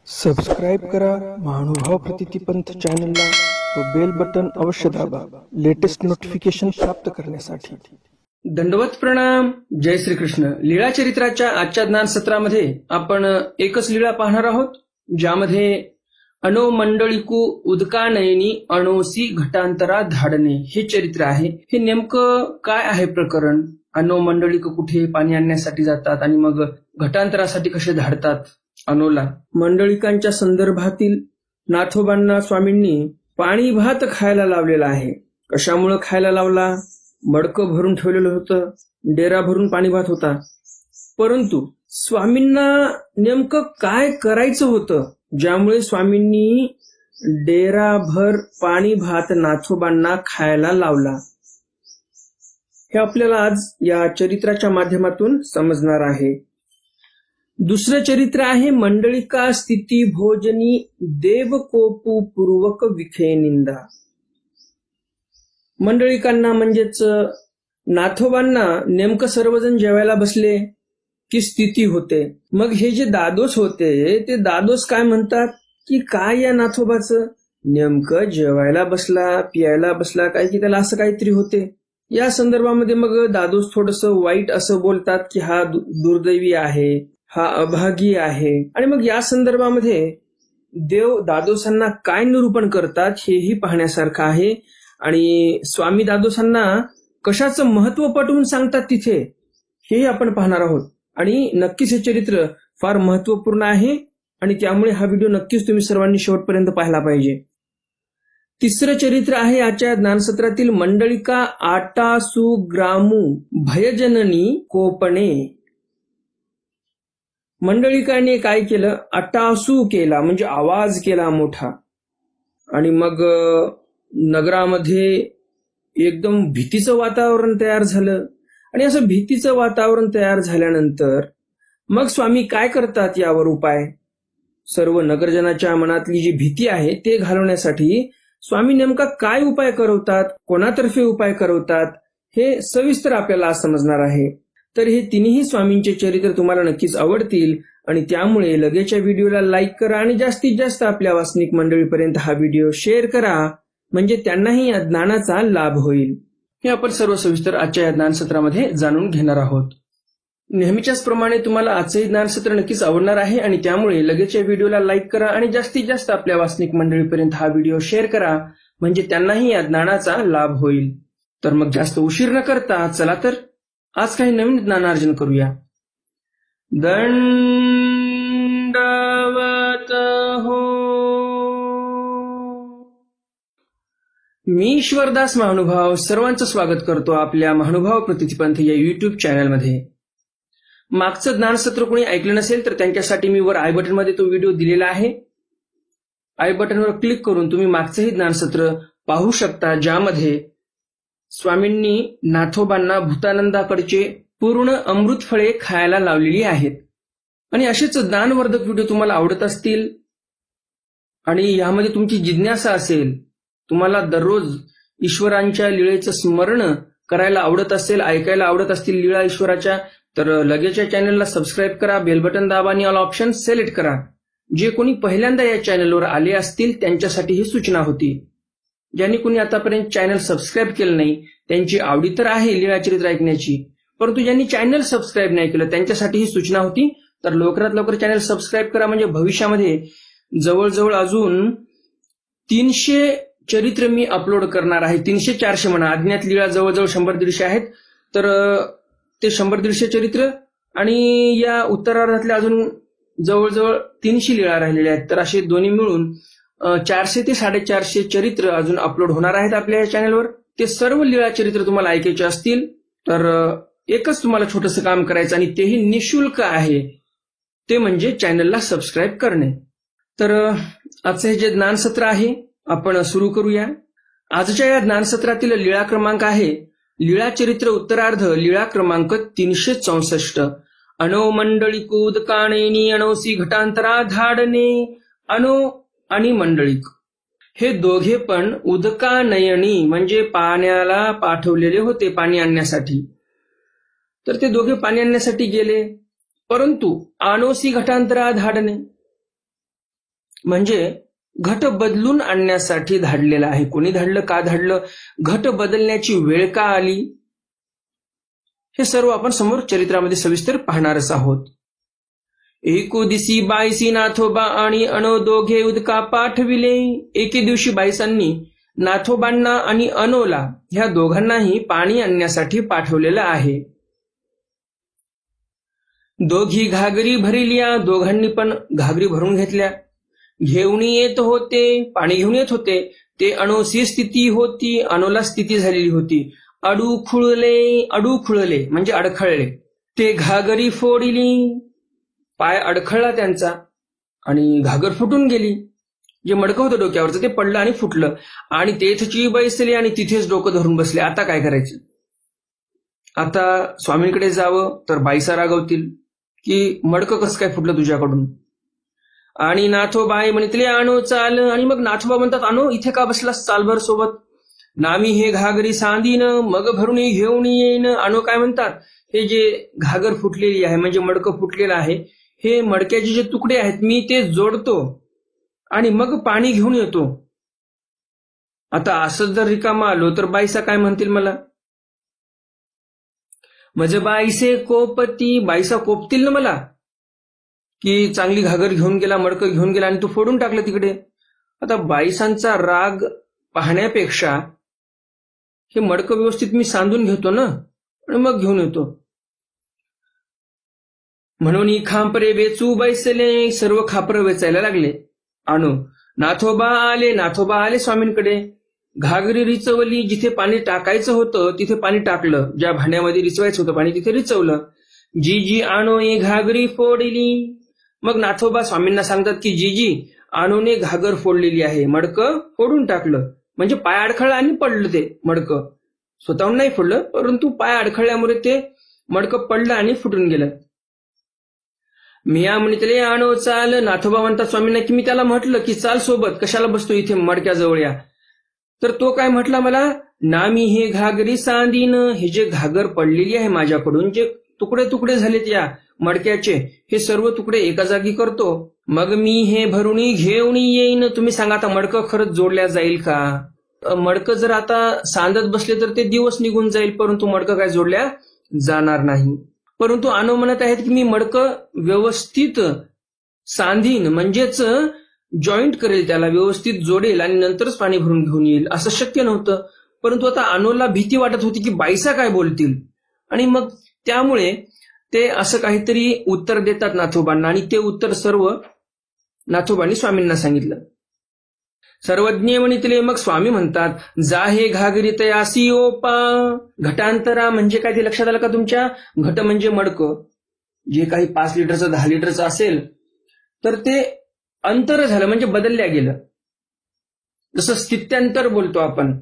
Subscribe करा महानुभाव प्रतितीपंथ चॅनलला व बेल बटन अवश्य दाबा लेटेस्ट नोटिफिकेशन प्राप्त करण्यासाठी। दंडवत प्रणाम। जय श्री कृष्ण। लीळा चरित्राच्या आजच्या ज्ञान सत्रामध्ये आपण एकच लीळा पाहणार आहोत, ज्यामध्ये अनो मंडळीकू उदकानयनी अणोसी घटांतरा धाडणे हे चरित्र आहे। हे नेमकं काय आहे प्रकरण? अनो मंडळीक कुठे पाणी आणण्यासाठी जातात आणि मग घटांतरासाठी कसे धाडतात अनोला? मंडळीकांच्या संदर्भातील नाथोबांना स्वामींनी पाणी भात खायला लावलेला आहे। कशामुळे खायला लावला? मडकं भरून ठेवलेलं होतं, डेरा भरून पाणी भात होता, परंतु स्वामींना नेमकं काय करायचं होतं ज्यामुळे स्वामींनी डेराभर पाणी भात नाथोबांना खायला लावला, हे आपल्याला आज या चरित्राच्या माध्यमातून समजणार आहे। दुसरं चरित्र आहे मंडळिका स्थिती भोजनी देवकोपू पूर्वक विखे निंदा। मंडळिकांना म्हणजेच नाथोबांना नेमकं सर्वजण जेवायला बसले की स्थिती होते। मग हे जे दादोस होते ते दादोस काय म्हणतात की काय या नाथोबाचं नेमकं जेवायला बसला पियायला बसला काय की त्याला असं काहीतरी होते। या संदर्भामध्ये मग दादोस थोडंसं वाईट असं बोलतात की हा दुर्दैवी आहे, हा अभागी आहे। आणि मग या संदर्भामध्ये देव दादोसांना काय निरूपण करतात हेही पाहण्यासारखं आहे आणि स्वामी दादोसांना कशाचं महत्व पटवून सांगतात तिथे हेही आपण पाहणार आहोत। आणि नक्कीच हे चरित्र फार महत्वपूर्ण आहे आणि त्यामुळे हा व्हिडिओ नक्कीच तुम्ही सर्वांनी शेवटपर्यंत पाहिला पाहिजे। तिसरं चरित्र आहे आजच्या ज्ञानसत्रातील मंडळिका आटासू ग्रामू भयजननी कोपणे। मंडळिकाने काय केलं? अटासू केला म्हणजे आवाज केला मोठा, आणि मग नगरामध्ये एकदम भीतीचं वातावरण तयार झालं। आणि असं भीतीचं वातावरण तयार झाल्यानंतर मग स्वामी काय करतात यावर उपाय? सर्व नगरजनाच्या मनातली जी भीती आहे ते घालवण्यासाठी स्वामी नेमका काय उपाय करवतात, कोणातर्फे उपाय करवतात हे सविस्तर आपल्याला आज समजणार आहे। तर हे तिन्ही स्वामींचे चरित्र तुम्हाला नक्कीच आवडतील आणि त्यामुळे लगेचच्या व्हिडिओला लाईक करा आणि जास्तीत जास्त आपल्या वासनिक मंडळीपर्यंत हा व्हिडिओ शेअर करा, म्हणजे त्यांनाही या ज्ञानाचा लाभ होईल। हे आपण सर्व सविस्तर आजच्या या ज्ञानसत्रामध्ये जाणून घेणार आहोत। नेहमीच्याच प्रमाणे तुम्हाला आजचंही ज्ञानसत्र नक्कीच आवडणार आहे आणि त्यामुळे लगेचच्या व्हिडिओला लाईक करा आणि जास्तीत जास्त आपल्या वासनिक मंडळीपर्यंत हा व्हिडिओ शेअर करा, म्हणजे त्यांनाही या ज्ञानाचा लाभ होईल। तर मग जास्त उशीर न करता चला तर आज काही नवीन ज्ञानार्जन करूया। दंडवत हो। मी ईश्वरदास महानुभाव सर्वांचं स्वागत करतो आपल्या महानुभाव प्रतितीपंथ या युट्यूब चॅनलमध्ये। मागचं ज्ञानसत्र कोणी ऐकलं नसेल तर त्यांच्यासाठी मी वर आय बटन मध्ये तो व्हिडिओ दिलेला आहे। आय बटनवर क्लिक करून तुम्ही मागचंही ज्ञानसत्र पाहू शकता, ज्यामध्ये स्वामींनी नाथोबांना भूतानंदाकडचे पूर्ण अमृत फळे खायला लावलेली आहेत। आणि असेच ज्ञानवर्धक व्हिडिओ तुम्हाला आवडत असतील आणि यामध्ये तुमची जिज्ञासा असेल, तुम्हाला दररोज ईश्वरांच्या लीळेचं स्मरण करायला आवडत असेल, ऐकायला आवडत असतील लीळा ईश्वराच्या, तर लगेच या चॅनलला सबस्क्राईब करा, बेल बटन दाबा आणि ऑल ऑप्शन सिलेक्ट करा। जे कोणी पहिल्यांदा या चॅनलवर आले असतील त्यांच्यासाठी ही सूचना होती। ज्यांनी कोणी आतापर्यंत चॅनल सबस्क्राईब केलं नाही त्यांची आवडी तर आहे लीळा चरित्र ऐकण्याची, परंतु ज्यांनी चॅनल सबस्क्राईब नाही केलं त्यांच्यासाठी ही सूचना होती। तर लवकरात लवकर चॅनल सबस्क्राईब करा, म्हणजे भविष्यामध्ये जवळजवळ अजून 300 चरित्र मी अपलोड करणार आहे। 300-400 म्हणा, अज्ञात लीळा जवळजवळ 100-150 आहेत, तर ते 100-150 चरित्र आणि या उत्तरार्धातल्या अजून जवळजवळ 300 लीळा राहिलेल्या आहेत, तर असे दोन्ही मिळून 400 ते 450 चरित्र अजून अपलोड होणार आहेत आपल्या या चॅनलवर। ते सर्व लीळा चरित्र तुम्हाला ऐकायचे असतील तर एकच तुम्हाला छोटंसं काम करायचं आणि तेही निशुल्क आहे, ते म्हणजे चॅनलला सबस्क्राईब करणे। तर आजचं हे जे ज्ञानसत्र आहे आपण सुरू करूया। आजच्या या ज्ञानसत्रातील लीळा क्रमांक आहे लीळा चरित्र उत्तरार्ध, लीळा क्रमांक 364। अनो मंडळिक उदकानयनी अणोसी घटांतरा धाडणे। अनो आणि मंडळिक हे दोघे पण उदकानयनी म्हणजे पाण्याला पाठवलेले होते पाणी आणण्यासाठी, तर ते दोघे पाणी आणण्यासाठी गेले, परंतु अणोसी घटांतरा धाडणे म्हणजे घट बदलून आणण्यासाठी धाडलेला आहे. कोणी धाडलं, का धाडलं, घट बदलण्याची वेळ का आली, हे सर्व आपण समोर चरित्रामध्ये सविस्तर पाहणारच आहोत. एकोदिसी बाईसी नाथोबा आणि अनो दोघे उदका पाठविले. एके दिवशी बाईसांनी नाथोबांना आणि अनोला ह्या दोघांनाही पाणी आणण्यासाठी पाठवलेलं आहे. दोघी घागरी भरिल्या, दोघांनी पण घागरी भरून घेतल्या. घेऊन येत होते, पाणी घेऊन येत होते. ते अणोसी स्थिती होती, अनोला स्थिती झालेली होती. अडूखुळले म्हणजे अडखळले. ते घागरी फोडिली, पाय अडखळला त्यांचा आणि घागर फुटून गेली. जे मडकं होतं डोक्यावरचं ते पडलं आणि फुटलं. आणि तेथची बैसले आणि तिथेच डोकं धरून बसले. आता काय करायचं? आता स्वामींकडे जावं तर बाईसा रागवतील की मडकं कसं काय फुटलं तुझ्याकडून. आणि नाथोबाई म्हणितले आणो चाल. आणि मग नाथोबा म्हणतात, आणो इथे का बसलास, चालभर सोबत. नामी हे घागरी सांदीन, मग भरून घेऊन येईन. आणो काय म्हणतात, हे जे घागर फुटलेली आहे म्हणजे मडकं फुटलेलं आहे, हे मडक्याचे जे तुकडे आहेत मी ते जोडतो आणि मग पाणी घेऊन येतो. आता असं जर रिकामा आलो तर बाईसा काय म्हणतील मला, म्हणजे बाईसे कोपती, बाईसा कोपतील ना मला की चांगली घागर घेऊन गेला, मडकं घेऊन गेला आणि तू फोडून टाकलं तिकडे. आता बाईसांचा राग पाहण्यापेक्षा हे मडकं व्यवस्थित मी सांधून घेतो ना आणि मग घेऊन येतो. म्हणून ही खांपरे वेचू बैसले, सर्व खापर वेचायला लागले. आणू नाथोबा आले स्वामींकडे. घागरी रिचवली, जिथे पाणी टाकायचं होतं तिथे पाणी टाकलं, ज्या भांड्यामध्ये रिचवायचं होतं पाणी तिथे रिचवलं. जी आणो ये घागरी फोडली. मग नाथोबा स्वामींना सांगतात की जी आणूने घागर फोडलेली आहे, मडकं फोडून टाकलं. म्हणजे पाय अडखळला आणि पडलं ते मडकं. स्वतःहून नाही फोडलं, परंतु पाय अडखळल्यामुळे ते मडकं पडलं आणि फुटून गेलं. मिया म्हणितले आणो चाल. नाथोबा म्हणतात स्वामींना की मी त्याला म्हटलं की चाल सोबत, कशाला बसतो इथे मडक्याजवळ या. तर तो काय म्हटला मला, नामी हे घागरी सांदीन, हे जे घागर पडलेली आहे माझ्याकडून, जे तुकडे तुकडे झालेत या मडक्याचे, हे सर्व तुकडे एका जागी करतो, मग मी हे भरुणी घेऊन येईन. तुम्ही सांगा आता मडकं खरंच जोडल्या जाईल का? मडकं जर आता सांदत बसले तर ते दिवस निघून जाईल, परंतु मडकं काय जोडल्या जाणार नाही. परंतु आणो म्हणत आहेत की मी मडकं व्यवस्थित सांधीन, म्हणजेच जॉईंट करेल, त्याला व्यवस्थित जोडेल आणि नंतरच पाणी भरून घेऊन येईल. असं शक्य नव्हतं. परंतु आता अनोला भीती वाटत होती की बाईसा काय बोलतील, आणि मग त्यामुळे ते असं काहीतरी उत्तर देतात नाथोबांना, आणि ते उत्तर सर्व नाथोबांनी स्वामींना सांगितलं. सर्वज्ञ म्हणितले. मग स्वामी म्हणतात, जा हे घागरी तयासी ओपा. घटांतरा म्हणजे काय ते लक्षात आलं का तुमच्या? घट म्हणजे मडकं, जे काही 5 लिटरचं 10 लिटरचं असेल तर ते अंतर झालं म्हणजे बदलल्या गेलं. जसं स्थित्यांतर बोलतो आपण,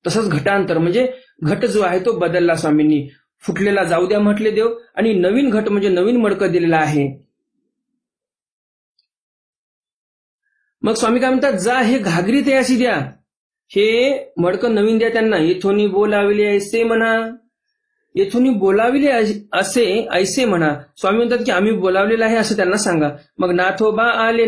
तसंच घटांतर म्हणजे घट जो आहे तो बदलला स्वामींनी. फुटलेला जाऊ द्या म्हटले देव, आणि नवीन घट म्हणजे नवीन मडकं दिलेलं आहे. मग स्वामी काय म्हणतात, जा हे घागरी तयासी द्या, हे मडकं नवीन द्या त्यांना. येथोनी बोलाविले ऐसे म्हणा, येथोनी बोलाविले असे ऐसे म्हणा. स्वामी म्हणतात की आम्ही बोलावलेलं आहे असं त्यांना सांगा. मग नाथोबा आले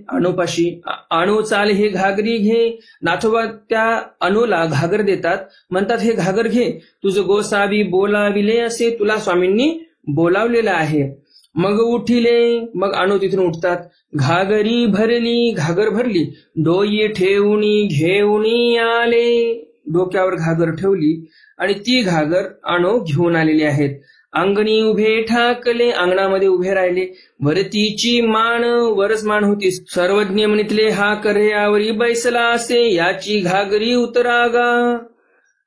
अनोपाशी. आणो चाल हे घागरी घे. नाथोबा त्या अनोला घागर देतात, म्हणतात हे घागर घे, तुझं गोसावी बोलाविले असे तुला स्वामींनी बोलावलेलं आहे. मग उठिले, मग आणो तिथून उठतात. घागरी भरली, घागर भरली. डोई ठेवणी घेऊनी आले, डोक्यावर घागर ठेवली आणि ती घागर आणो घेऊन आलेली आहेत. अंगणी उभे ठाकले, अंगणामध्ये उभे राहिले. वरतीची मान, वरच मान होती. सर्वज्ञ म्हणितले, हा कर्यावरी बैसला असे, याची घागरी उतरागा.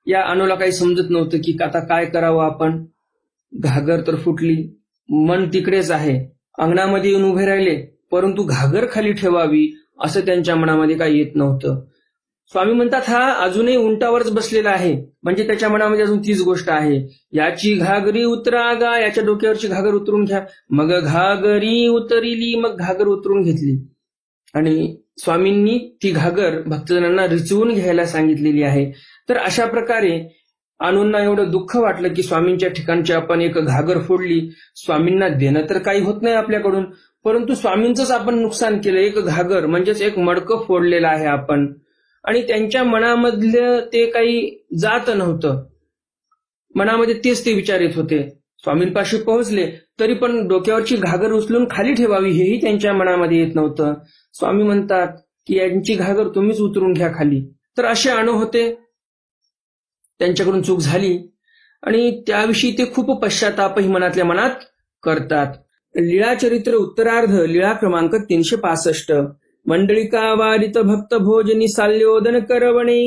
या आणोला काही समजत नव्हतं की आता काय करावं आपण. घागर तर फुटली, मन तिकडेच आहे. अंगणामध्ये येऊन उभे राहिले, परंतु घागर खाली ठेवावी असं त्यांच्या मनामध्ये काही येत नव्हतं. स्वामी म्हणतात, हा अजूनही उंटावरच बसलेला आहे, म्हणजे त्याच्या मनामध्ये अजून तीच गोष्ट आहे. याची घागरी उतरागा, याच्या डोक्यावरची घागर उतरून घ्या. मग घागरी उतरिली, मग घागर उतरून घेतली आणि स्वामींनी ती घागर भक्तजनांना रिचवून घ्यायला सांगितलेली आहे. तर अशा प्रकारे आणूंना एवढं दुःख वाटलं की स्वामींच्या ठिकाणची आपण एक घागर फोडली. स्वामींना देणं तर काही होत नाही आपल्याकडून, परंतु स्वामींचंच आपण नुकसान केलं, एक घागर म्हणजेच एक मडकं फोडलेलं आहे आपण. आणि त्यांच्या मनामधलं ते काही जात नव्हतं, मनामध्ये तेच ते विचार येत होते. स्वामींपाशी पोहोचले तरी पण डोक्यावरची घागर उचलून खाली ठेवावी हेही त्यांच्या मनामध्ये येत नव्हतं. स्वामी म्हणतात की यांची घागर तुम्हीच उतरून घ्या खाली. तर असे अणू होते, त्यांच्याकडून चूक झाली आणि त्याविषयी ते खूप पश्चातापही मनातल्या मनात करतात. लीळा चरित्र उत्तरार्ध, लीळा क्रमांक 365. मंडळिका वारित भक्त भोजनी साल्योदन करवणे.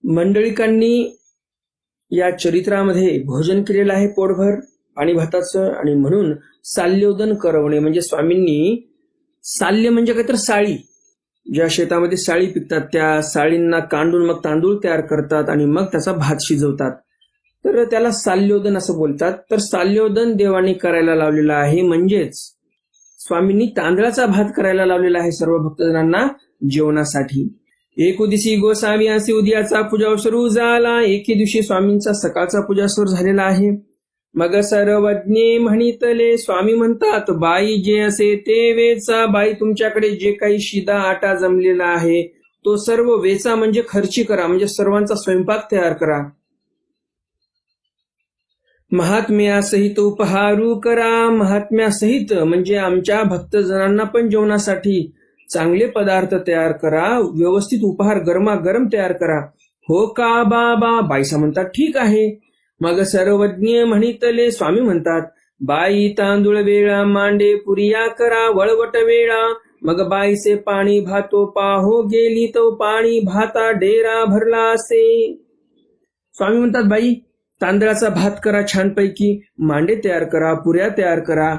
मंडळिकांनी या चरित्रामध्ये भोजन केलेलं आहे पोटभर पाणी भाताचं, आणि म्हणून साल्योदन करवणे म्हणजे स्वामींनी, साल्य म्हणजे काय तर साळी, ज्या शेतामध्ये साळी पिकतात त्या साळींना कांडून मग तांदूळ तयार करतात आणि मग त्याचा भात शिजवतात, तर त्याला साल्योदन असं बोलतात. तर साल्योदन देवाने करायला लावलेलं आहे, म्हणजेच स्वामींनी तांदळाचा भात करायला लावलेला आहे सर्व भक्तजनांना जेवणासाठी. एक दिवशी गोसावी असे उद्याचा पूजा सुरू झाला. एके दिवशी स्वामींचा सकाळचा पूजा सुरू झालेला आहे. मग सर्वज्ञे म्हणितले, स्वामी म्हणतात बाई जे असे ते वेचा. बाई तुमच्याकडे जे काही शिदा आटा जमलेला आहे तो सर्व वेचा म्हणजे खर्ची करा, म्हणजे सर्वांचा स्वयंपाक तयार करा. महात्म्यासहित उपहारू करा. महात्म्यासहित म्हणजे आमच्या भक्तजनांना पण जेवणासाठी चांगले पदार्थ तयार करा, व्यवस्थित उपहार गरमागरम तयार करा. हो का बाबा? बाईसा म्हणतात ठीक आहे. मग सर्वज्ञ म्हणितले, स्वामी म्हणतात बाई तांदूळ वेळा मांडे पुरिया करा वळवट वेळा. मग बाईसे पाणी भातो पाहो गेली तो पाणी भाता डेरा भरला असे. स्वामी म्हणतात बाई तांदळाचा भात करा छानपैकी, मांडे तयार करा, पुऱ्या तयार करा,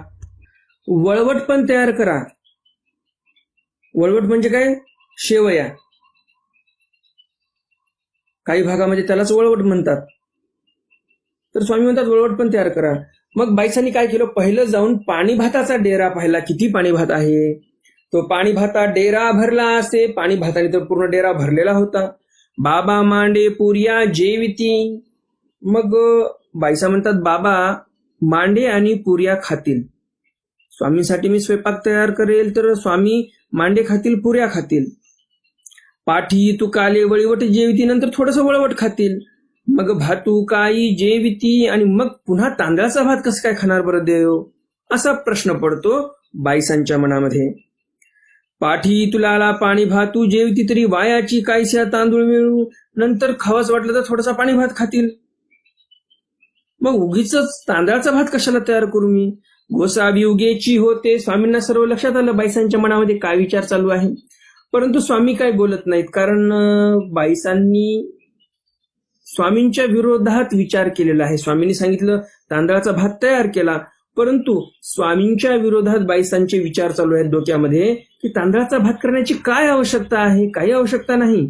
वळवट पण तयार करा. वळवट म्हणजे काय? शेवया. काही भागामध्ये त्यालाच वळवट म्हणतात. तर स्वामी म्हणतात वळवट पण तयार करा. मग बाईसांनी काय केलं, पहिलं जाऊन पाणी भाताचा डेरा पाहिला, किती पाणी भात आहे. तो पाणी भाता डेरा भरला असे. पाणी भाताने तर पूर्ण डेरा भरलेला होता. बाबा मांडे पुरिया जेविती. मग बाईसा म्हणतात बाबा मांडे आणि पुऱ्या खातील. स्वामींसाठी मी स्वयंपाक तयार करेल तर स्वामी मांडे खातील, पुऱ्या खातील. पाठी तू काले वळवट जेविती, नंतर थोडस वळवट खातील. मग भातू काही जेविती, आणि मग पुन्हा तांदळाचा भात कसं काय खाणार बरं देव, असा प्रश्न पडतो बाईसांच्या मनामध्ये. पाठी तुला पाणी भातू जेविती तरी वायाची कायशा तांदूळ मिळू. नंतर खावाच वाटलं तर थोडासा पाणी भात खातील. मग उगीच तांदळाचा भात कशाला तयार करू मी. गोसावी उगेची होते. स्वामींना सर्व लक्षात आलं बाईसांच्या मनामध्ये काय विचार चालू आहे. परंतु स्वामी काय बोलत नाहीत, कारण बाईसांनी स्वामींच्या विरोधात विचार केलेला आहे. स्वामींनी सांगितलं तांदळाचा भात तयार केला, परंतु स्वामींच्या विरोधात बाईसांचे विचार चालू आहेत डोक्यामध्ये की तांदळाचा भात करण्याची काय आवश्यकता आहे, काही आवश्यकता नाही.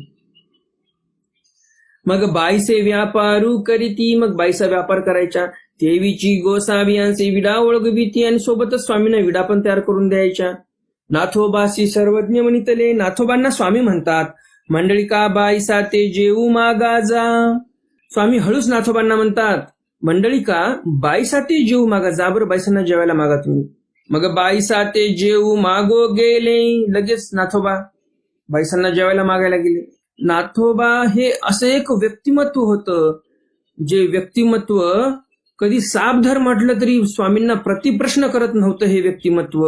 मग बाईसे व्यापारू करीती. मग बाईसा व्यापार करायच्या. देवीची गोसावियांचे विडा ओळखविती, आणि सोबतच स्वामींना विडा पण तयार करून द्यायच्या. नाथोबासी सर्वज्ञ म्हणितले. नाथोबांना स्वामी म्हणतात मंडळिका बाईसा ते जेऊ मागा जा. स्वामी हळूच नाथोबांना म्हणतात मंडळिका बाईसा ते जेऊ मागा जा, बरं बाईसांना जेवायला मागा तुम्ही. मग बाईसा ते जेऊ मागो गेले. लगेच नाथोबा बाईसांना जेवायला मागायला गेले. नाथोबा हे असं एक व्यक्तिमत्व होतं, जे व्यक्तिमत्व कधी सापधर म्हटलं तरी स्वामींना प्रतिप्रश्न करत नव्हतं हे व्यक्तिमत्व,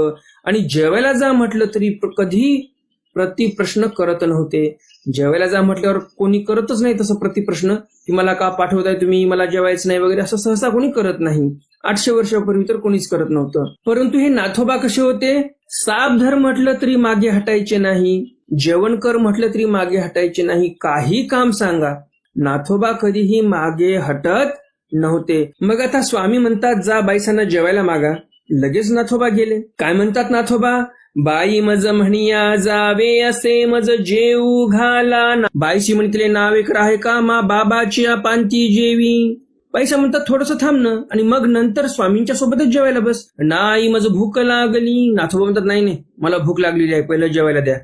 आणि जेवायला जा म्हटलं तरी कधी प्रतिप्रश्न करत नव्हते. जेवायला जा म्हटल्यावर कोणी करतच नाही तसं प्रतिप्रश्न की मला का पाठवताय तुम्ही, मला जेवायचं नाही वगैरे, असं सहसा कोणी करत नाही. 800 वर्षापूर्वी तर कोणीच करत नव्हतं. परंतु हे नाथोबा कसे होते, सापधर म्हटलं तरी मागे हटायचे नाही, जेवण कर म्हटलं तरी मागे हटायचे नाही, काही काम सांगा नाथोबा कधीही मागे हटत नव्हते. मग आता स्वामी म्हणतात जा बाईसांना जेवायला मागा. लगेच नाथोबा गेले. काय म्हणतात नाथोबा, बाई मज म्हणिया जावे असे मज जेऊ घाला. बाईशी म्हणतले नाव एक राहे का मा बाबाची पांती जेवी. बाईसा म्हणतात थोडस थांब ना, आणि मग नंतर स्वामींच्या सोबतच जेवायला बस. नाही मज भूक लागली. नाथोबा म्हणतात नाही नाही मला भूक लागलेली आहे, पहिलं जेवायला द्या.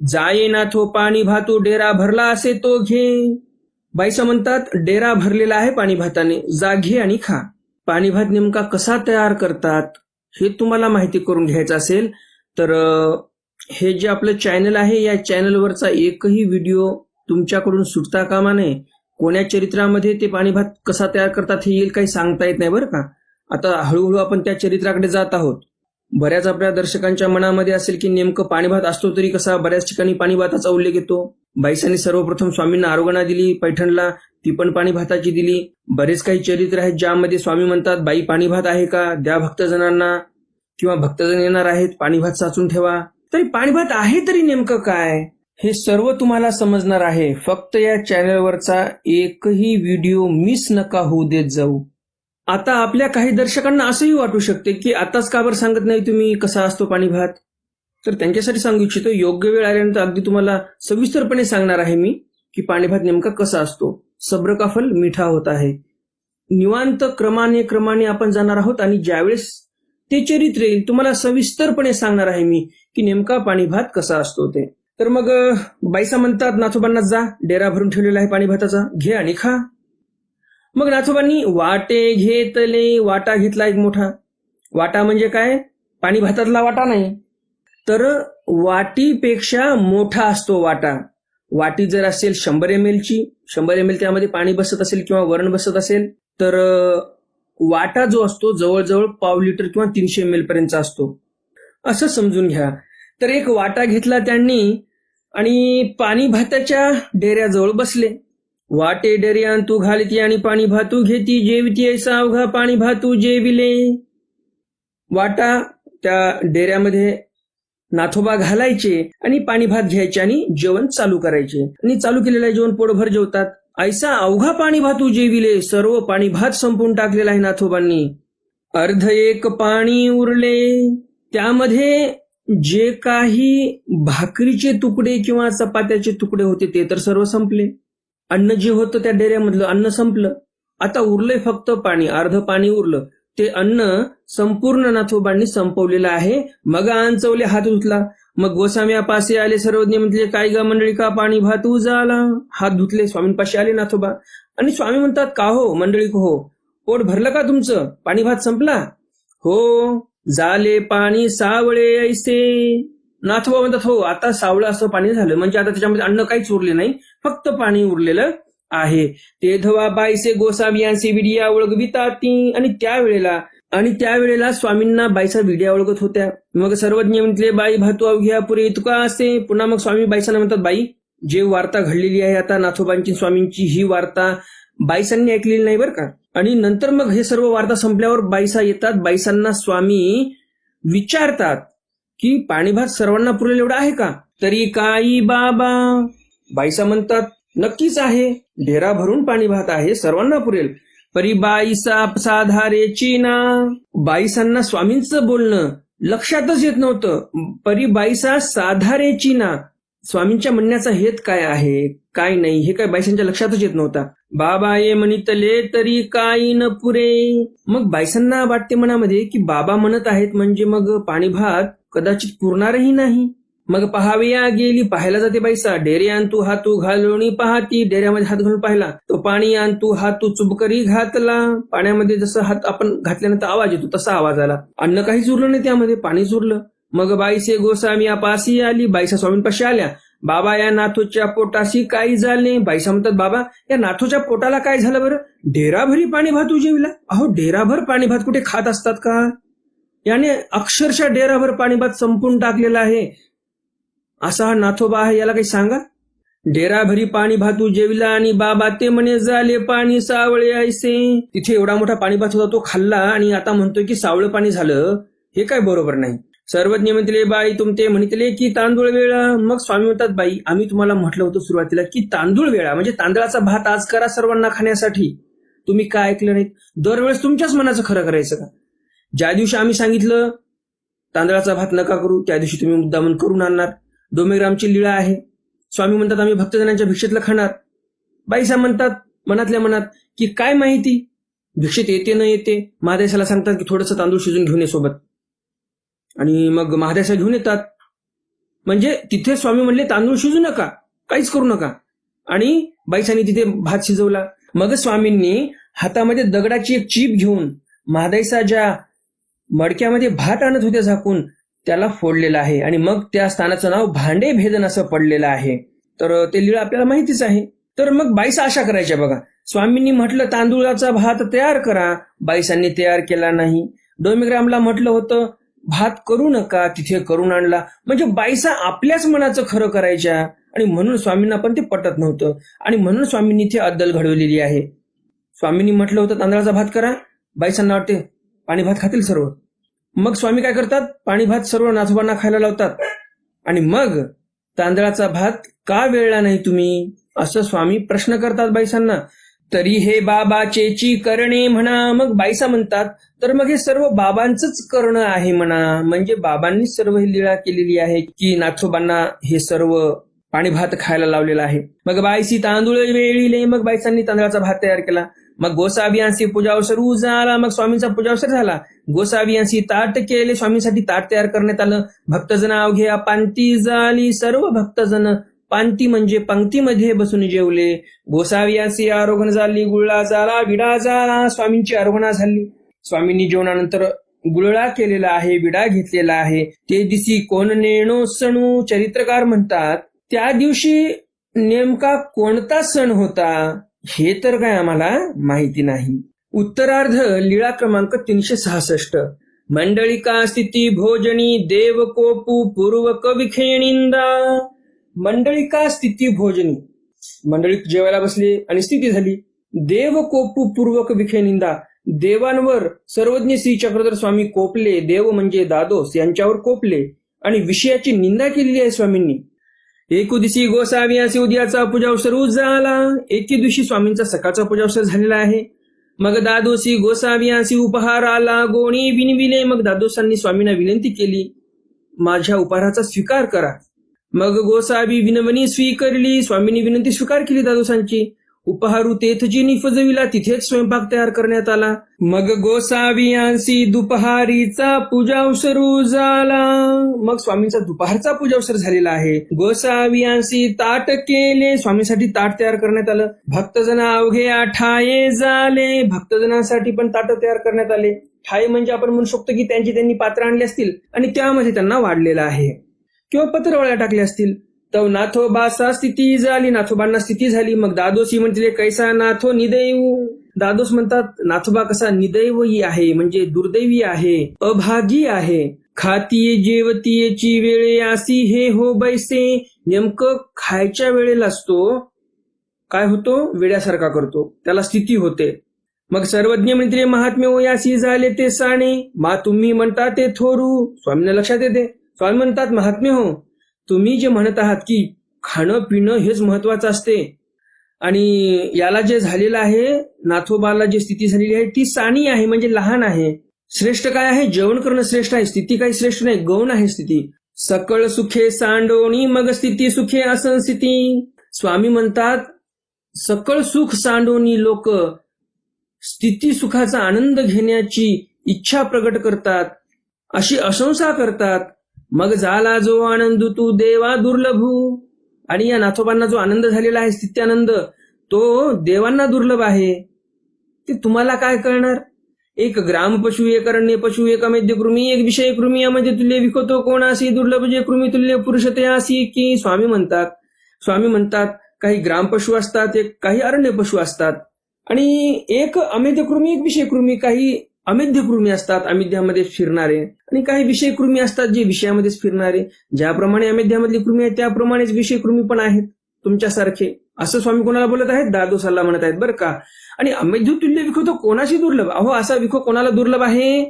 जाये नाथो पाणी भातू डेरा भरला असे तो घे. बाईसा म्हणतात डेरा भरलेला आहे पाणी भाताने, जा घे आणि खा. पाणी भात नेमका कसा तयार करतात हे तुम्हाला माहिती करून घ्यायचं असेल तर हे जे आपलं चॅनल आहे या चॅनलवरचा एकही व्हिडिओ तुमच्याकडून सुटता कामा नये. कोण्या चरित्रामध्ये ते पाणी भात कसा तयार करतात हे येईल काही सांगता येत नाही बरं का. आता हळूहळू आपण त्या चरित्राकडे जात आहोत. बऱ्याच आपल्या दर्शकांच्या मनामध्ये असेल की नेमकं पाणी भात असतो तरी कसा. बऱ्याच ठिकाणी पाणी भाताचा उल्लेख येतो. बाईसांनी सर्वप्रथम स्वामींना आरोगणा दिली पैठणला, ती पण पाणी भाताची दिली. बरेच काही चरित्र आहेत ज्यामध्ये स्वामी म्हणतात बाई पाणी भात आहे का, द्या भक्तजनांना, किंवा भक्तजन येणार आहेत पाणी भात साचून ठेवा. तरी पाणी भात आहे तरी नेमकं काय हे सर्व तुम्हाला समजणार आहे. फक्त या चॅनलवरचा एकही व्हिडिओ मिस नका होऊ देत जाऊ. आता आपल्या काही दर्शकांना असंही वाटू शकते की आताच का बरं सांगत नाही तुम्ही कसा असतो पाणी भात. तर त्यांच्यासाठी सांगू इच्छितो, योग्य वेळ आल्यानंतर अगदी तुम्हाला सविस्तरपणे सांगणार आहे मी की पाणी भात नेमका कसा असतो. सब्र का फल मिठा होता है. निवांत क्रमाने आपण जाणार आहोत आणि ज्यावेळेस ते चरित्र येईल तुम्हाला सविस्तरपणे सांगणार आहे मी की नेमका पाणी भात कसा असतो ते. तर मग बाईसा म्हणतात नाथोबांना जा, डेरा भरून ठेवलेला आहे पाणी भाताचा, घे आणि खा. मग नाथोबांनी वाटे घेतले, वाटा घेतला एक मोठा. वाटा म्हणजे काय, पाणी भातातला वाटा नाही तर वाटीपेक्षा मोठा असतो वाटा. वाटी जर असेल 100 ml ची, 100 ml त्यामध्ये पाणी बसत असेल किंवा वरण बसत असेल तर वाटा जो असतो जवळजवळ 1/2 लिटर किंवा 300 ml पर्यंतचा असतो असं समजून घ्या. तर एक वाटा घेतला त्यांनी आणि पाणी भाताच्या डेऱ्याजवळ बसले. वाटे डेऱ्यान तू घालती आणि पाणी भातू घेती, जेविती ऐसा अवघा पाणी भातू जेविले. वाटा त्या डेऱ्यामध्ये नाथोबा घालायचे आणि पाणी भात घ्यायचे आणि जेवण चालू करायचे. आणि चालू केलेलं जेवण पोटभर जेवतात. ऐसा अवघा पाणी भातू जेविले, सर्व पाणी भात संपून टाकलेला आहे नाथोबांनी. अर्ध एक पाणी उरले, त्यामध्ये जे काही भाकरीचे तुकडे किंवा चपात्याचे तुकडे होते ते तर सर्व संपले. अन्न जे होतं त्या डेऱ्यामधलं अन्न संपलं. आता उरलंय फक्त पाणी, अर्ध पाणी उरलं. ते अन्न संपूर्ण नाथोबांनी संपवलेलं आहे. मग अंचवले, हात धुतला. मग गोसाम्यापाशी आले सर्वज्ञ, म्हटले काय ग मंडळी का पाणी भात उजाला. हात धुतले, स्वामींपाशी आले नाथोबा आणि स्वामी म्हणतात का हो मंडळी हो, पोट भरलं का तुमचं, पाणी भात संपला. हो झाले पाणी सावळे ऐसे. नाथोबा म्हणतात हो आता सावळं असं पाणी झालं, म्हणजे आता त्याच्यामध्ये अन्न काहीच उरले नाही, फक्त पाणी उरलेलं आहे. ते धवा बाईसे गोसावियांचे विडिया ओळखविताती. आणि त्यावेळेला स्वामींना बाईसा विडिया ओळखत होत्या. मग सर्वज्ञ म्हटले बाई भातू अवघ्या पुरे इतका असे. पुन्हा मग स्वामी बाईसांना म्हणतात बाई जे वार्ता घडलेली आहे आता नाथोबांची स्वामींची, ही वार्ता बाईसांनी ऐकलेली नाही बरं का. आणि नंतर मग हे सर्व वार्ता संपल्यावर बाईसा येतात. बाईसांना स्वामी विचारतात की पाणी भात सर्वांना पुरेल एवढा आहे का. तरी काही बाबा. बाईसा म्हणतात नक्कीच आहे, डेरा भरून पाणी भात आहे, सर्वांना पुरेल. परी बाईसा साधारेची ना. बाईसांना स्वामींचं बोलणं लक्षातच येत नव्हतं. परी बाईसा साधारेची ना, स्वामींच्या म्हणण्याचा हेत काय आहे काय नाही हे काय बाईसांच्या लक्षातच येत नव्हता. बाबा ये म्हणितले तरी काही न पुरे. मग बाईसांना वाटते मनामध्ये की बाबा म्हणत आहेत म्हणजे मग पाणी भात कदाचित पुरणारही नाही. मग पहाविया गेली, पाहायला जाते बाईसा. डेरे आणतू हातू घालून पाहती. डेऱ्यामध्ये हात घालून पाहिला तो पाणी आणतू हातू चुबकरी घातला. पाण्यामध्ये जसं हात आपण घातल्यानंतर आवाज येतो तसा आवाज आला. अन्न काहीच उरलं नाही, त्यामध्ये पाणीच उरलं. मग बाईसे गोसामी पाशी आली. बाईसा स्वामींपाशी आल्या. बाबा या नाथोच्या पोटाशी काही झाले. बाईसा म्हणतात बाबा या नाथोच्या पोटाला काय झालं बरं, डेराभरी पाणी भात उजेविला. अहो डेराभर पाणी भात कुठे खात असतात का. याने अक्षरशः डेराभर पाणी भात संपून टाकलेला आहे. असा हा नाथोबा आहे, याला काही सांगा. डेराभरी पाणी भात उजेविला आणि बाबा ते म्हणे झाले पाणी सावळे ऐसे. तिथे एवढा मोठा पाणी भात होता तो खाल्ला आणि आता म्हणतोय की सावळं पाणी झालं, हे काय बरोबर नाही. सर्वज्ञ म्हणतले बाई तुमते म्हणितले की तांदूळ वेळा. मग स्वामी म्हणतात बाई आम्ही तुम्हाला म्हटलं होतं सुरुवातीला की तांदूळ वेळा म्हणजे तांदळाचा भात आज करा सर्वांना खाण्यासाठी. तुम्ही काय ऐकलं नाहीत. दरवेळेस तुमच्याच मनाचं खरं करायचं का. ज्या दिवशी आम्ही सांगितलं तांदळाचा भात नका करू त्या दिवशी तुम्ही मुद्दामन करून आणणार. डोमेग्रामची लीळा आहे. स्वामी म्हणतात आम्ही भक्तजनांच्या भिक्षेतलं खाणार. बाईसा म्हणतात मनातल्या मनात की काय माहिती भिक्षेत येते न येते. महादेशाला सांगतात की थोडंसं तांदूळ शिजून घेऊन ये सोबत. आणि मग महादेशा घेऊन येतात. म्हणजे तिथे स्वामी म्हणले तांदूळ शिजू नका, काहीच करू नका. आणि बाईसांनी तिथे भात शिजवला. मग स्वामींनी हातामध्ये दगडाची एक चीप घेऊन महादेशा ज्या मडक्यामध्ये भात आणत होते झाकून, त्याला फोडलेलं आहे आणि मग त्या स्थानाचं नाव भांडे भेदन असं पडलेलं आहे. तर ते लीळा आपल्याला माहितीच आहे. तर मग बाईसा अशा करायच्या बघा. स्वामींनी म्हटलं तांदूळाचा भात तयार करा, बाईसांनी तयार केला नाही. डोमेग्रामला म्हटलं होतं भात करू नका, तिथे करून आणला. म्हणजे बाईसा आपल्याच मनाचं खरं करायच्या आणि म्हणून स्वामींना पण ते पटत नव्हतं आणि म्हणून स्वामींनी इथे अद्दल घडवलेली आहे. स्वामींनी म्हटलं होतं तांदळाचा भात करा, बाईसांना वाटते पाणी भात खातील सर्व. मग स्वामी काय करतात, पाणी भात सर्व नाथोबांना खायला लावतात आणि मग तांदळाचा भात का वेळला नाही तुम्ही, असं स्वामी प्रश्न करतात बाईसांना. तरी हे बाबाचेची करणे म्हणा. मग बाईसा म्हणतात तर मग हे सर्व बाबांचंच करणं आहे म्हणा. म्हणजे बाबांनीच सर्व ही लीळा केलेली आहे की नाथोबांना हे सर्व पाणी भात खायला लावलेला आहे. मग बाईसी तांदूळ वेळीले, मग बाईसांनी तांदळाचा भात तयार केला. मग गोसावियांशी पूजावसर झाला. मग स्वामींचा पूजावसर झाला. गोसावियांशी ताट केले, स्वामींसाठी ताट तयार करण्यात आलं. भक्तजन अवघ्या पांती झाली, सर्व भक्तजन पांती म्हणजे पंक्तीमध्ये बसून जेवले. गोसावियांशी आरोहण झाली, गुळा झाला, विडा झाला. स्वामींची आरोहणा झाली. स्वामींनी जेवणानंतर गुळळा केलेला आहे, विडा घेतलेला आहे. ते दिसी कोण नेणो सणू, चरित्रकार म्हणतात त्या दिवशी नेमका कोणता सण होता हे तर काय आम्हाला माहिती नाही. उत्तरार्ध लीळा क्रमांक 366. मंडळिका स्थिती भोजनी देव कोपू पूर्वक विखेणिंदा. मंडळिका स्थिती भोजनी, मंडळीत जेवायला बसले आणि स्थिती झाली. देव कोपू पूर्वक विखेणिंदा, देवांवर सर्वज्ञ श्री चक्रधर स्वामी कोपले. देव म्हणजे दादोस यांच्यावर कोपले आणि विषयाची निंदा केलेली आहे स्वामींनी. एके दिवशी गोसावियांशी उद्याचा पूजावसर झाला. एके दिवशी स्वामींचा सकाळचा पूजावसर झालेला आहे. मग दादोसी गोसावियांशी उपहार आला, गोणी बिनविले. मग दादोसांनी स्वामींना विनंती केली माझ्या उपहाराचा स्वीकार करा. मग गोसावी विनवणी स्वीकारली. स्वामींनी विनंती स्वीकार केली दादोसांची. उपहारू तेथजी निफजविला, तिथेच स्वयंपाक तयार करण्यात आला. मग गोसावियांशी दुपहारीचा पूजावसर झाला. मग स्वामींचा दुपारचा पूजावसर झालेला आहे. गोसावियांशी ताट केले, स्वामींसाठी ताट तयार करण्यात आलं. भक्तजन अवघे ठाये झाले, भक्तजनांसाठी पण ताट तयार करण्यात आले. ठाये म्हणजे आपण म्हणू शकतो की त्यांनी पात्र आणले असतील आणि त्यामध्ये त्यांना वाढलेलं आहे किंवा पत्रवळ्या टाकल्या असतील. तर नाथोबासा स्थिती झाली, नाथोबांना स्थिती झाली. मग दादोसी म्हणतील कैसा नाथो निदैव. दादोस म्हणतात नाथोबा कसा निदैवही आहे, म्हणजे दुर्दैवी आहे, अभागी आहे. खातीये जेवतीयेची वेळे असी हे हो बैसे. नेमकं खायच्या वेळेला असतो काय होतो, वेड्यासारखा करतो, त्याला स्थिती होते. मग सर्वज्ञ मंत्रे महात्म्य यासी झाले ते साणे. मा तुम्ही म्हणता ते थोरू. स्वामींना लक्षात येते. स्वामी म्हणतात महात्म्य हो, तुम्ही जे म्हणत आहात की खाणं पिणं हेच महत्वाचं असते आणि याला जे झालेलं आहे, नाथोबाला जी स्थिती झालेली आहे ती साणी आहे, म्हणजे लहान आहे. श्रेष्ठ काय आहे, जेवण करणं श्रेष्ठ आहे, स्थिती काही श्रेष्ठ नाही, गौण आहे स्थिती. सकळ सुखे सांडोणी मग स्थिती सुखे असंस्थिती. स्वामी म्हणतात सकळ सुख सांडोणी लोक स्थिती सुखाचा आनंद घेण्याची इच्छा प्रकट करतात, अशी अशंसा करतात. मग झाला जो आनंद तू देवा दुर्लभू. आणि या नाथोबांना जो आनंद झालेला आहे स्थित्यानंद, तो देवांना दुर्लभ आहे. ते तुम्हाला काय कळणार. एक ग्राम पशु, एक अरण्य पशु, एक अमेद्य कृमी, एक विषय कृमी, यामध्ये तुल्य विखतो कोणासी दुर्लभ जे कृमी तुल्य पुरुषतयासी. की स्वामी म्हणतात काही ग्राम पशु असतात, एक काही अरण्य पशु असतात आणि एक अमेद्य कृमी, एक विषय कृमी. काही अमेद्य कृमी असतात अमेध्यामध्ये फिरणारे आणि काही विषय कृमी असतात जे विषयामध्येच फिरणारे. ज्याप्रमाणे अमेध्यामधली कृमी आहेत त्याप्रमाणेच विषय कृमी पण आहेत तुमच्यासारखे. असं स्वामी कोणाला बोलत आहेत, दादोसाला म्हणत आहेत बरं का. आणि अमेध्य तुल्य विखो तो कोणाशी दुर्लभ. अहो असा विखो कोणाला दुर्लभ आहे,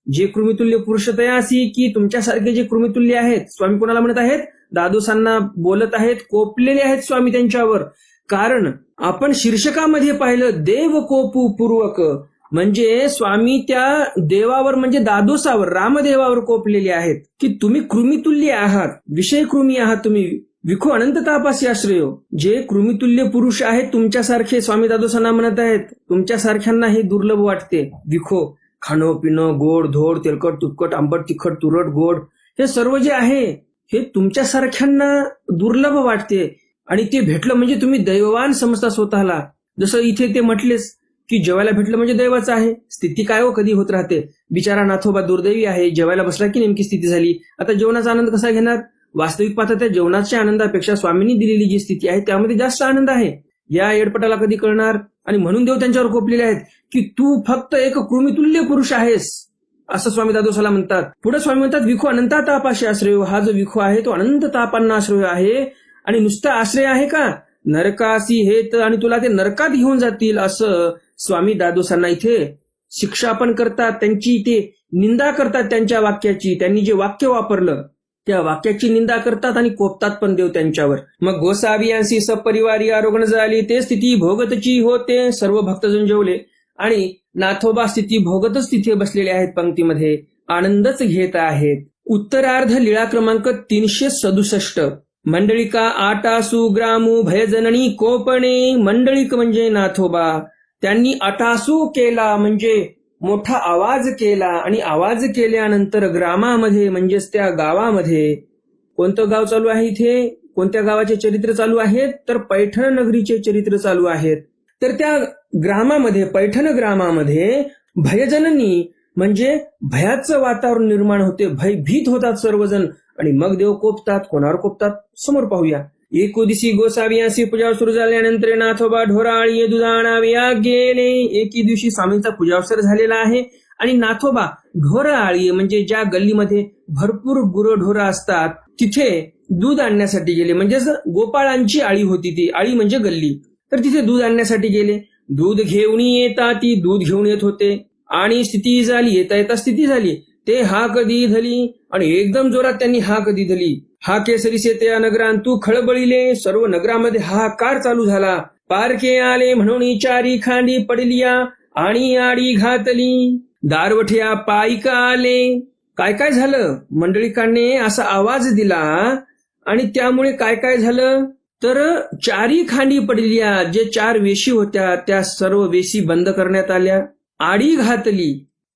जे कृमितुल्य पुरुषतयासी, की तुमच्यासारखे जे कृमितुल्य आहेत. स्वामी कोणाला म्हणत आहेत, दादोसांना बोलत आहेत, कोपलेले आहेत स्वामी त्यांच्यावर. कारण आपण शीर्षकामध्ये पाहिलं देव कोपू पूर्वक, म्हणजे स्वामी त्या देवावर म्हणजे दादोसावर, रामदेवावर कोपलेले आहेत की तुम्ही कृमितुल्य आहात, विषय कृमी आहात तुम्ही. विखो अनंत तापासी आश्रयो. जे कृमितुल्य पुरुष आहेत तुमच्यासारखे, स्वामी दादोसांना म्हणत आहेत, तुमच्यासारख्यांना हे दुर्लभ वाटते. विखो खाणं पिणं, गोड धोड, तेलकट तुपकट, आंबट तिखट तुरट गोड, हे सर्व जे आहे हे तुमच्यासारख्यांना दुर्लभ वाटते आणि ते भेटलं म्हणजे तुम्ही दैववान समजता स्वतःला. जसं इथे ते म्हटलेच की जेवायला भेटलं म्हणजे दैवाचं आहे. स्थिती काय हो कधी होत राहते. बिचारा नाथोबा दुर्दैवी आहे. जेवायला बसला की नेमकी स्थिती झाली. आता जेवणाचा आनंद कसा घेणार. वास्तविक पाहता त्या जेवणाच्या आनंदापेक्षा स्वामींनी दिलेली जी स्थिती आहे त्यामध्ये जास्त आनंद आहे. या एडपटाला कधी कळणार. आणि म्हणून देव त्यांच्यावर कोपलेले आहेत की तू फक्त एक कृमितुल्य पुरुष आहेस असं स्वामी दादोसाला म्हणतात. पुढे स्वामी म्हणतात विखू अनंता तापाशी आश्रय. हा जो विखू आहे तो अनंत तापांना आश्रय आहे. आणि नुसता आश्रय आहे का, नरकासी हेत आणि तुला ते नरकात घेऊन जातील असं स्वामी दादोसांना इथे शिक्षा पण करतात. त्यांची ते निंदा करतात त्यांच्या वाक्याची. त्यांनी जे वाक्य वापरलं त्या वाक्याची निंदा करतात आणि कोपतात पण देव त्यांच्यावर. मग गोसावियांशी सपरिवारी आरोग्य झाली. ते स्थिती भोगतची होते. सर्व भक्तजन जेवले आणि नाथोबा स्थिती भोगतच तिथे बसलेले आहेत. पंक्तीमध्ये आनंदच घेत आहेत. उत्तरार्ध लीळा क्रमांक 367. मंडळिका आटासू ग्रामू भयजननी कोपणे. मंडळिक म्हणजे नाथोबा. त्यांनी आटासू केला म्हणजे मोठा आवाज केला. आणि आवाज केल्यानंतर ग्रामामध्ये म्हणजेच त्या गावामध्ये, कोणतं गाव चालू आहे इथे, कोणत्या गावाचे चरित्र चालू आहेत तर पैठण नगरीचे चरित्र चालू आहेत. तर त्या ग्रामामध्ये, पैठण ग्रामामध्ये भयजननी म्हणजे भयाचं वातावरण निर्माण होते. भयभीत होतात सर्वजण. आणि मग देव कोपतात. कोणावर कोपतात समोर पाहूया. एको दिवशी गोसावियांशी पूजा सुरू झाल्यानंतर नाथोबा ढोराळी दूध आणाव्या गेले. एके दिवशी स्वामींचा पूजावसर झालेला आहे आणि नाथोबा ढोराळी म्हणजे ज्या गल्लीमध्ये भरपूर गुरढोरं असतात तिथे दूध आणण्यासाठी गेले. म्हणजेच गोपाळांची आळी होती ती. आळी म्हणजे गल्ली. तर तिथे दूध आणण्यासाठी गेले. दूध घेऊन येता ती दूध घेऊन येत होते आणि स्थिती झाली. येता येता स्थिती झाली. ते हा कधी धली आणि एकदम जोरात त्यांनी हा कधी धली. हा केसरी सेते नगरांतू खळबळीले. सर्व नगरामध्ये हाहाकार चालू झाला. पारके आले म्हणून चारी खांडी पडलिया आणि आडी घातली. दारवठ्या पायिका आले. काय काय झालं, मंडळीकांनी असा आवाज दिला आणि त्यामुळे काय काय झालं तर चारी खांडी पडलिया. जे 4 वेशी होत्या त्या सर्व वेशी बंद करण्यात आल्या. आडी घातली.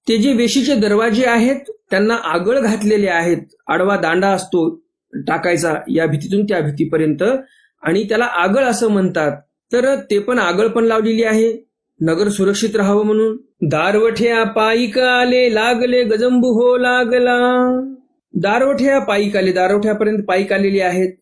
ते जे वेशीचे दरवाजे आहेत त्यांना आगळ घातलेले आहेत. आडवा दांडा असतो टाकायचा या भीतीतून त्या भीतीपर्यंत आणि त्याला आगळ असं म्हणतात. तर ते पण आगळ पण लावलेली आहे नगर सुरक्षित राहावं म्हणून. दारवठ्या पायिका आले लागले गजंबू हो लागला. दारवठ्या पायिक आले. दारवठ्यापर्यंत पायिक आलेली आहेत.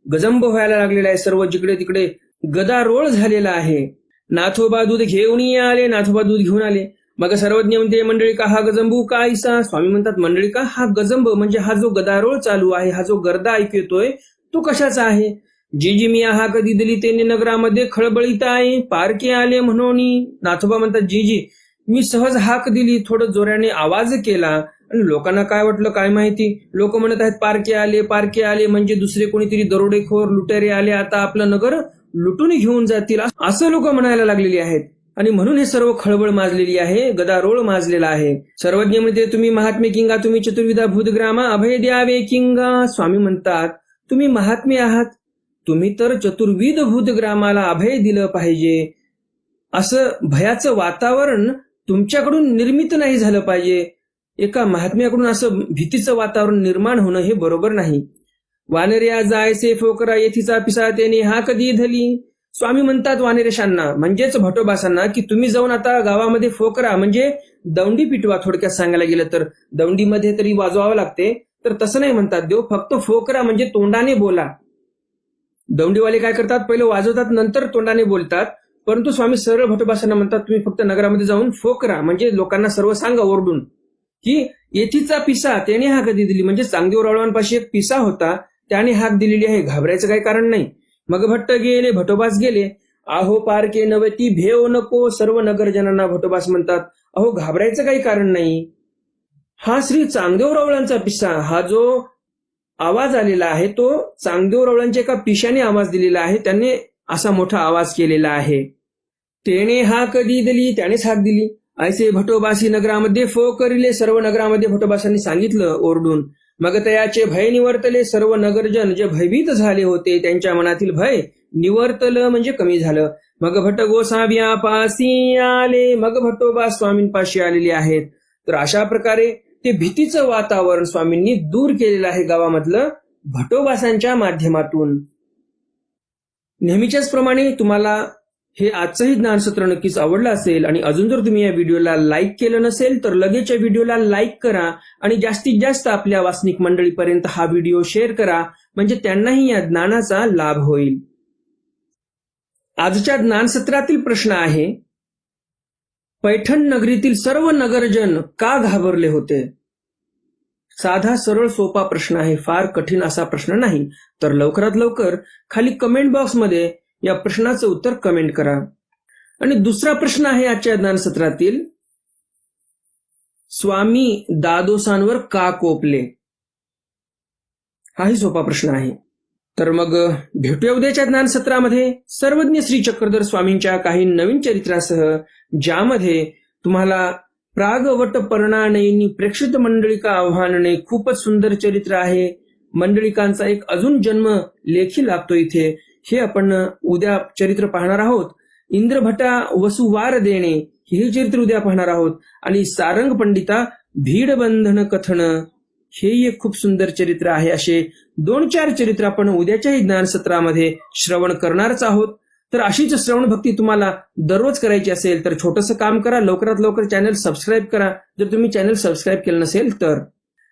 गजंब व्हायला लागलेला आहे. सर्व जिकडे तिकडे गदारोळ झालेला आहे. नाथोबा दूध घेऊन आले. नाथोबा दूध घेऊन आले. मग सर्वज्ञ म्हणते मंडळिका हा गजंबू कायसा. स्वामी म्हणतात मंडळिका हा गजंब म्हणजे हा जो गदारोळ चालू आहे, हा जो गर्दा ऐकू येतोय तो कशाचा आहे. जी मी हा कधी दिली त्यांनी नगरामध्ये खळबळीत आहे. पारके आले म्हणून. नाथोबा म्हणतात जी मी सहज हाक दिली, थोडं जोराने आवाज केला आणि लोकांना काय वाटलं काय माहिती. लोक म्हणत आहेत पारके आले पारके आले म्हणजे दुसरे कोणीतरी दरोडेखोर लुटेरे आले, आता आपलं नगर लुटून घेऊन जातील असं लोक म्हणायला लागलेली आहेत. आणि म्हणून हे सर्व खळबळ माजलेली आहे, गदारोळ माजलेला आहे. सर्वज्ञ म्हणते तुम्ही महात्मे किंगा, तुम्ही चतुर्विधा भूतग्रामा अभय द्यावे किंगा. स्वामी म्हणतात तुम्ही महात्मे आहात, तुम्ही तर चतुर्विध भूतग्रामाला अभय दिलं पाहिजे. असं भयाचं वातावरण तुमच्याकडून निर्मित नाही झालं पाहिजे. एका महात्म्याकडून असं भीतीचं वातावरण निर्माण होणं हे बरोबर नाही. वानर्या जायचे फोकरा येथीचा पिसा त्याने हा कधी धली. स्वामी म्हणतात वानरेशांना म्हणजेच भटोबासांना की तुम्ही जाऊन आता गावामध्ये फोकरा म्हणजे दौंडी पिटवा. थोडक्यात सांगायला गेलं तर दौंडीमध्ये तरी वाजवावं लागते, तर तसं नाही म्हणतात देव, फक्त फोकरा म्हणजे तोंडाने बोला. दौंडीवाले काय करतात, पहिलं वाजवतात नंतर तोंडाने बोलतात. परंतु स्वामी सरळ भटोबासांना म्हणतात तुम्ही फक्त नगरामध्ये जाऊन फोकरा म्हणजे लोकांना सर्व सांगा ओरडून की येथीचा पिसा त्याने हाक कधी दिली. म्हणजे चांगदेव रावळांपाशी एक पिसा होता त्याने हाक दिलेली आहे, घाबरायचं काही कारण नाही. मग भट्ट गेले, भटोबास गेले. आहो पारके नवती भेव नको. सर्व नगरजनांना भटोबास म्हणतात अहो घाबरायचं काही कारण नाही. हा श्री चांगदेव रावळांचा पिसा, हा जो आवाज आलेला आहे तो चांगदेव रावळांच्या एका पिशाने आवाज दिलेला आहे. त्याने असा मोठा आवाज केलेला आहे. तेने हाक कधी दिली, त्यानेच हाक दिली. ऐसे भटोबासी नगरामध्ये फोकरिले. सर्व नगरामध्ये भटोबासांनी सांगितलं ओरडून. मग तयाचे भय निवर्तले. सर्व नगरजन जे भयभीत झाले होते त्यांच्या मनातील भय निवर्तलं म्हणजे कमी झालं. मग भट्ट गोसाव्या पासी आले. मग भटोबा स्वामींपाशी आलेले आहेत. तर अशा प्रकारे ते भीतीचं वातावरण स्वामींनी दूर केलेलं आहे गावामधलं भटोबासांच्या माध्यमातून. नेहमीच्याच प्रमाणे तुम्हाला हे आजचंही ज्ञानसत्र नक्कीच आवडलं असेल आणि अजून जर तुम्ही या व्हिडिओला लाईक केलं नसेल तर लगेच या व्हिडिओला लाईक करा आणि जास्तीत जास्त आपल्या वासनिक मंडळीपर्यंत हा व्हिडिओ शेअर करा, म्हणजे त्यांनाही या ज्ञानाचा लाभ होईल. आजच्या ज्ञानसत्रातील प्रश्न आहे, पैठण नगरीतील सर्व नगरजन का घाबरले होते? साधा सरळ सोपा प्रश्न आहे, फार कठीण असा प्रश्न नाही. तर लवकरात लवकर खाली कमेंट बॉक्समध्ये या प्रश्नाचं उत्तर कमेंट करा. आणि दुसरा प्रश्न आहे आजच्या ज्ञानसत्रातील, स्वामी दादोसांवर का कोपले? हाही सोपा प्रश्न आहे. तर मग भेटूया उद्याच्या ज्ञानसत्रामध्ये सर्वज्ञ श्री चक्रधर स्वामींच्या काही नवीन चरित्रासह, ज्यामध्ये तुम्हाला प्रागवट पर्णानयनी प्रेक्षित मंडळिका आव्हानने खूपच सुंदर चरित्र आहे. मंडळिकांचा एक अजून जन्म लेखी लागतो इथे, हे आपण उद्या चरित्र पाहणार आहोत. इंद्रभटा वसुवार देणे हे चरित्र उद्या पाहणार आहोत. आणि सारंग पंडिता भीड बंधन कथन हे एक खूप सुंदर चरित्र आहे. असे 2-4 चरित्र आपण उद्याच्याही ज्ञानसत्रामध्ये श्रवण करणारच आहोत. तर अशीच श्रवण भक्ती तुम्हाला दररोज करायची असेल तर छोटंसं काम करा, लवकरात लवकर चॅनल सबस्क्राईब करा, जर तुम्ही चॅनल सबस्क्राईब केलं नसेल तर.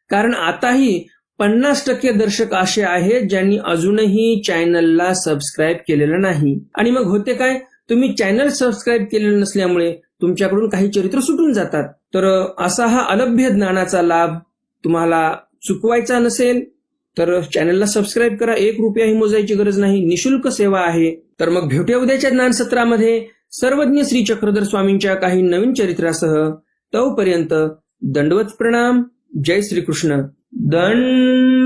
कारण आताही 50% दर्शक असे आहेत ज्यांनी अजूनही चॅनलला सबस्क्राईब केलेलं नाही. आणि मग होते काय, तुम्ही चॅनल सबस्क्राईब केलेलं नसल्यामुळे तुमच्याकडून काही चरित्र सुटून जातात. तर असा हा अलभ्य ज्ञानाचा लाभ तुम्हाला चुकवायचा नसेल तर चॅनलला सबस्क्राईब करा. 1 रुपयाही मोजायची गरज नाही, निशुल्क सेवा आहे. तर मग भेटूया उद्याच्या ज्ञानसत्रामध्ये सर्वज्ञ श्री चक्रधर स्वामींच्या काही नवीन चरित्रासह. तोपर्यंत दंडवत प्रणाम. जय श्रीकृष्ण. दंड